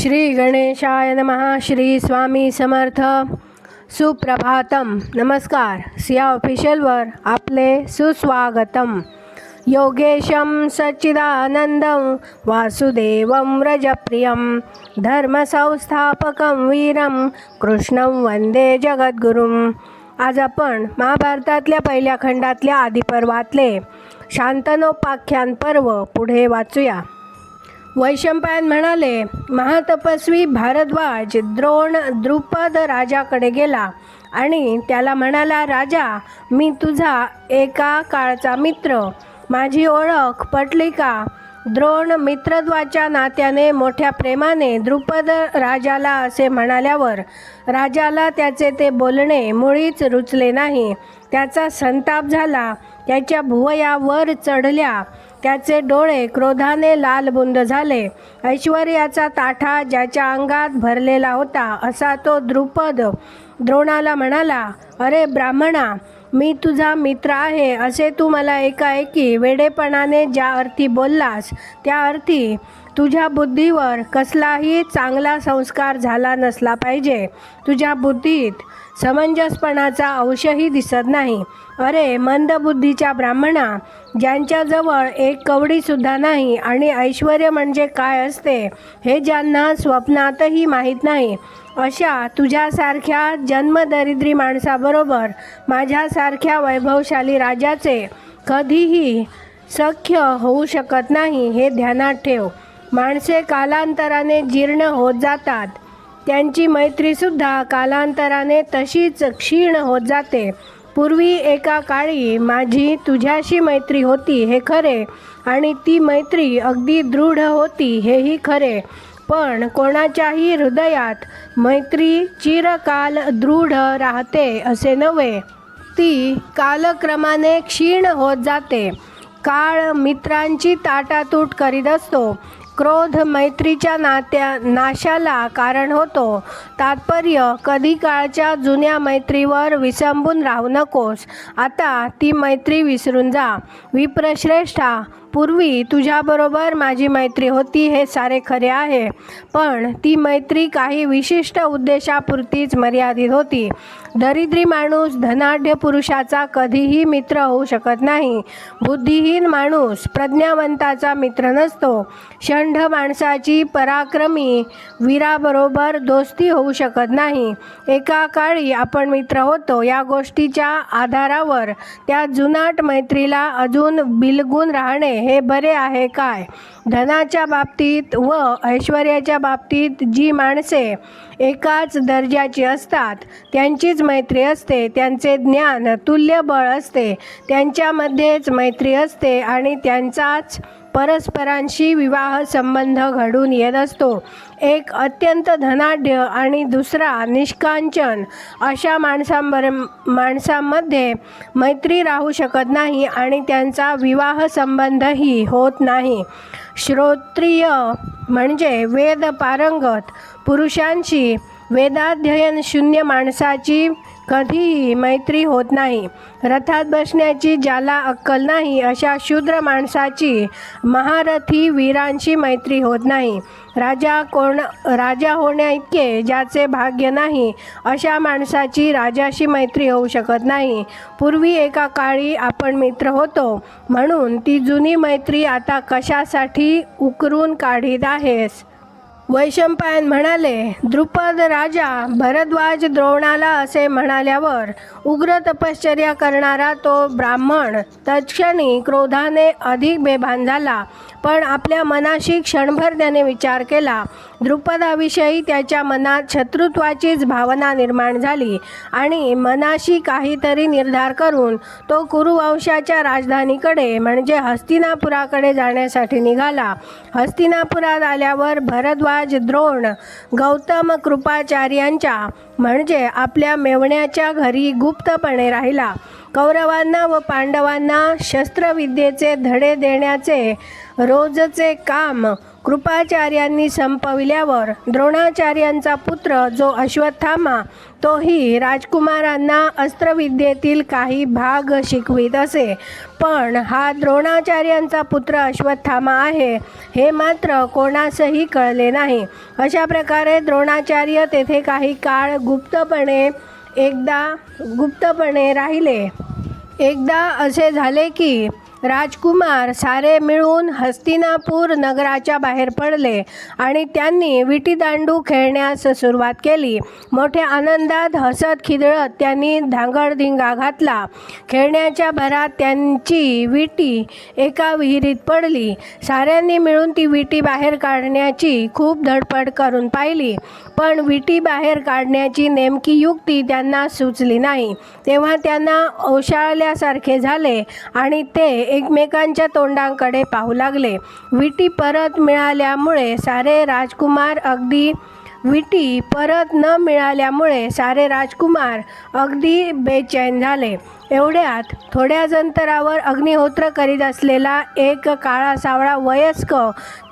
श्री गणेशाय नमः. श्री स्वामी समर्थ. सुप्रभातम. नमस्कार. सिया ऑफिशियलवर आपले सुस्वागतम. योगेशं सच्चिदानंदं वासुदेवं व्रजप्रियं धर्मसंस्थापकं वीरं कृष्णं वंदे जगद्गुरुं. आज आपण महाभारतातल्या पहिल्या खंडातल्या आदिपर्वातले शांतनोपाख्यान पर्व पुढे वाचूया. वैशंपायन म्हणाले, महातपस्वी भारद्वाज द्रोण द्रुपद राजाकडे गेला आणि त्याला म्हणाला, राजा, मी तुझा एका काळचा मित्र. माझी ओळख पटली का? द्रोण मित्रत्वाच्या नात्याने मोठ्या प्रेमाने द्रुपद राजाला असे म्हणाल्यावर राजाला त्याचे ते बोलणे मुळीच रुचले नाही. त्याचा संताप झाला. त्याच्या भुवया वर चढल्या. त्याचे डोळे क्रोधाने लालबुंद झाले. ऐश्वर्याचा ताठा ज्याच्या अंगात भरलेला होता असा तो द्रुपद द्रोणाला म्हणाला, अरे ब्राह्मणा, मी तुझा मित्र आहे असे तू मला एकाएकी वेडेपणाने ज्या अर्थी बोललास त्या अर्थी तुझ्या बुद्धीवर कसलाही चांगला संस्कार झाला नसला पाहिजे. तुझ्या बुद्धीत समंजसपणाचा अंशही दिसत नाही. अरे मंदबुद्धीच्या ब्राह्मणा, ज्यांच्याजवळ एक कवडीसुद्धा नाही आणि ऐश्वर्य म्हणजे काय असते हे ज्यांना स्वप्नातही माहीत नाही, अशा तुझ्यासारख्या जन्मदरिद्री माणसाबरोबर माझ्यासारख्या वैभवशाली राजाचे कधीही सख्य होऊ शकत नाही हे ध्यानात ठेव. माणसे कालांतराने जीर्ण होत जातात. त्यांची मैत्रीसुद्धा कालांतराने तशीच क्षीण होत जाते. पूर्वी एका काळी माझी तुझ्याशी मैत्री होती हे खरे आणि ती मैत्री अगदी दृढ होती हेही खरे, पण कोणाच्याही हृदयात मैत्री चिरकाल दृढ राहते असे नव्हे. ती कालक्रमाने क्षीण होत जाते. काळ मित्रांची ताटातूट करीत असतो. क्रोध मैत्रीच्या नाशाला कारण होतो. तात्पर्य, कधी काळच्या जुन्या मैत्रीवर विसंबून राहू नकोस. आता ती मैत्री विसरून जा. विप्रश्रेष्ठा, पूर्वी तुझ्याबरोबर माझी मैत्री होती हे सारे खरे आहे, पण ती मैत्री काही विशिष्ट उद्देशापुरतीच मर्यादित होती. दरिद्री माणूस धनाढ्य पुरुषाचा कधीही मित्र होऊ शकत नाही. बुद्धिहीन माणूस प्रज्ञावंताचा मित्र नसतो. षंढ माणसाची पराक्रमी वीराबरोबर दोस्ती होऊ शकत नाही. एका काळी आपण मित्र होतो या गोष्टीच्या आधारावर त्या जुनाट मैत्रीला अजून बिलगून राहणे हे बरे आहे काय? धनाच्या बाबतीत व ऐश्वर्याच्या बाबतीत जी माणसे एकाच दर्जाची असतात त्यांचीच मैत्री असते. त्यांचे ज्ञान तुल्यबळ असते. त्यांच्यामध्येच मैत्री असते आणि त्यांचाच परस्परांशी विवाह संबंध घडून येत असतो. एक अत्यंत धनाढ्य आणि दुसरा निष्कांचन अशा माणसांमध्ये मैत्री राहू शकत नाही आणि त्यांचा विवाह संबंधही होत नाही. श्रोत्रिय म्हणजे वेद पारंगत पुरुषांशी वेदाध्ययन शून्य माणसाची कधीही मैत्री होत नाही. रथात बसण्याची ज्याला अक्कल नाही अशा शूद्र माणसाची महारथी वीरांशी मैत्री होत नाही. राजा होण्या इतके ज्याचे भाग्य नाही अशा माणसाची राजाशी मैत्री होऊ शकत नाही. पूर्वी एका काळी आपण मित्र होतो म्हणून ती जुनी मैत्री आता कशासाठी उकरून काढीत आहेस? वैशंपायन म्हणाले, द्रुपद राजा भरद्वाज द्रोणाला असे म्हणाल्यावर उग्र तपश्चर्या करणारा तो ब्राह्मण तत्क्षणी क्रोधाने अधिक बेभान झाला. पण आपल्या मनाशी क्षणभर त्याने विचार केला. द्रुपदाविषयी त्याच्या मनात शत्रुत्वाचीच भावना निर्माण झाली आणि मनाशी काहीतरी निर्धार करून तो कुरुवंशाच्या राजधानीकडे म्हणजे हस्तिनापुराकडे जाण्यासाठी निघाला. हस्तिनापुरात आल्यावर भरद्वाज द्रोण गौतम कृपाचार्यांच्या म्हणजे आपल्या मेव्हण्याच्या घरी गुप्तपणे राहिला. कौरवांना व पांडवांना शस्त्रविद्येचे धडे देण्याचे रोजचे काम कृपाचार्यांनी संपविल्यावर द्रोणाचार्यांचा पुत्र जो अश्वत्थामा तोही राजकुमारांना अस्त्रविद्येतील काही भाग शिकवित असे. पण हा द्रोणाचार्यांचा पुत्र अश्वत्थामा आहे हे मात्र कोणासही कळले नाही. अशा प्रकारे द्रोणाचार्य तेथे काही काळ गुप्तपणे राहिले. एकदा असे झाले की राजकुमार सारे मिळून हस्तिनापूर नगराच्या बाहेर पडले आणि त्यांनी विटीदांडू खेळण्यास सुरुवात केली. मोठ्या आनंदात हसत खिदळत त्यांनी धांगडधिंगा घातला. खेळण्याच्या भरात त्यांची विटी एका विहिरीत पडली. साऱ्यांनी मिळून ती विटी बाहेर काढण्याची खूप धडपड करून पाहिली, पण विटी बाहेर काढण्याची नेमकी युक्ती त्यांना सुचली नाही. तेव्हा त्यांना ओशाळल्यासारखे झाले आणि ते एकमेकांच्या तोंडांकडे पाहू लागले. विटी परत मिळाल्यामुळे सारे राजकुमार अगदी बेचैन झाले. एवढ्यात थोड्याच अंतरावर अग्निहोत्र करीत असलेला एक काळा सावळा वयस्क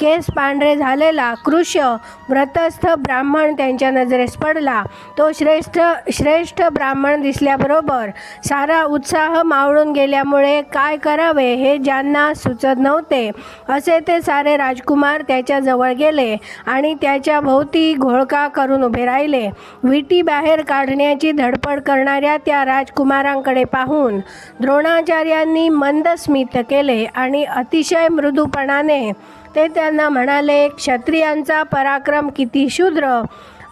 केस पांढरे झालेला कृष्य व्रतस्थ ब्राह्मण त्यांच्या नजरेस पडला. तो श्रेष्ठ ब्राह्मण दिसल्याबरोबर सारा उत्साह मावळून गेल्यामुळे काय करावे हे ज्यांना सुचत नव्हते असे ते सारे राजकुमार त्याच्या जवळ गेले आणि त्याच्या भोवती घोळका करून उभे राहिले. विटी बाहेर काढण्याची धडपड करणाऱ्या त्या राजकुमारांकडे पाहून द्रोणाचार्यांनी मंद स्मित केले आणि अतिशय मृदूपणाने ते त्यांना म्हणाले, क्षत्रियांचा पराक्रम किती क्षुद्र,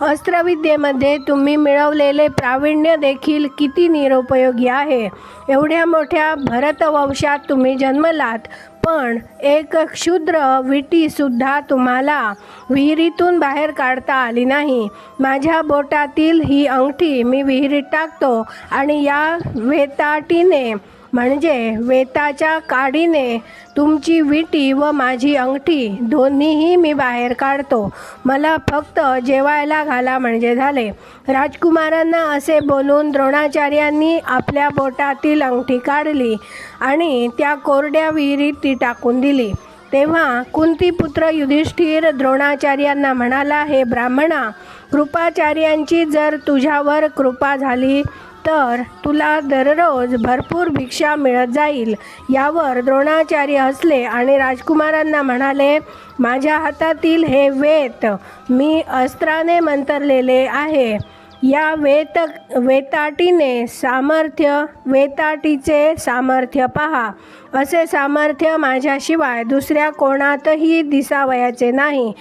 अस्त्रविद्येमध्ये तुम्ही मिळवलेले प्रावीण्य देखील किती निरुपयोगी आहे. एवढ्या मोठ्या भरतवंशात तुम्ही जन्मलात, पण एक क्षुद्र विटीसुद्धा तुम्हाला विहिरीतून बाहेर काढता आली नाही. माझ्या बोटातील ही अंगठी मी विहिरीत टाकतो आणि या वेताटीने म्हणजे वेताच्या काडीने तुमची विटी व माझी अंगठी दोन्हीही मी बाहेर काढतो. मला फक्त जेवायला घाला म्हणजे झाले. राजकुमारांना असे बोलून द्रोणाचार्यांनी आपल्या बोटातील अंगठी काढली आणि त्या कोरड्या विहिरीत ती टाकून दिली. तेव्हा कुंतीपुत्र युधिष्ठिर द्रोणाचार्यांना म्हणाला, हे ब्राह्मणा, कृपाचार्यांची जर तुझ्यावर कृपा झाली तर तुला दररोज भरपूर भिक्षा मिळत जाईल. यावर द्रोणाचार्य हसले आणि राजकुमारांना म्हणाले, माझ्या हातातील हे वेत मी अस्त्राने मंतरलेले आहे. या वेताटीचे सामर्थ्य पहा. असे सामर्थ्य माझ्याशिवाय दुसऱ्या कोणातही दिसावयाचे नाही.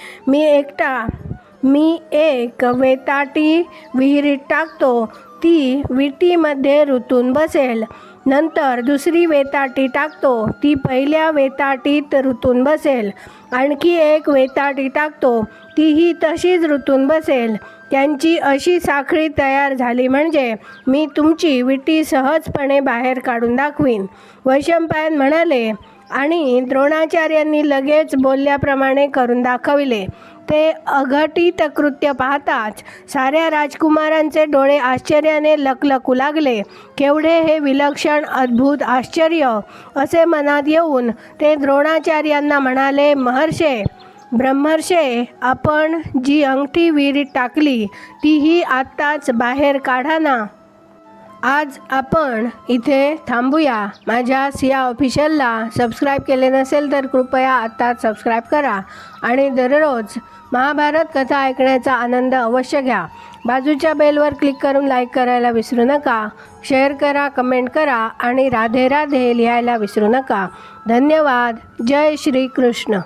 मी एक वेताटी विहिरीत टाकतो, ती विटीमध्ये रुतून बसेल. नंतर दुसरी वेताटी टाकतो, ती पहिल्या वेताटीत रुतून बसेल. आणखी एक वेताटी टाकतो, तीही तशीच रुतून बसेल. त्यांची अशी साखळी तयार झाली म्हणजे मी तुमची विटी सहजपणे बाहेर काढून दाखवीन. वैशंपायन म्हणाले आणि द्रोणाचार्यांनी लगेच बोलल्याप्रमाणे करून दाखविले. ते अघटित कृत्य पाहताच साऱ्या राजकुमारांचे डोळे आश्चर्याने लकलकू लागले. केवढे हे विलक्षण अद्भुत आश्चर्य असे मनात येऊन ते द्रोणाचार्यांना म्हणाले, ब्रह्मर्षे, आपण जी अंगठी विहिरीत टाकली तीही आत्ताच बाहेर काढा ना. आज आपण इथे थांबूया. माझ्या सिया ऑफिशियलला सबस्क्राईब केले नसेल तर कृपया आत्ताच सबस्क्राईब करा आणि दररोज महाभारत कथा ऐकण्याचा आनंद अवश्य घ्या. बाजूच्या बेलवर क्लिक करून लाईक करायला विसरू नका. शेअर करा, कमेंट करा आणि राधे राधे लिहायला विसरू नका. धन्यवाद. जय श्री कृष्ण.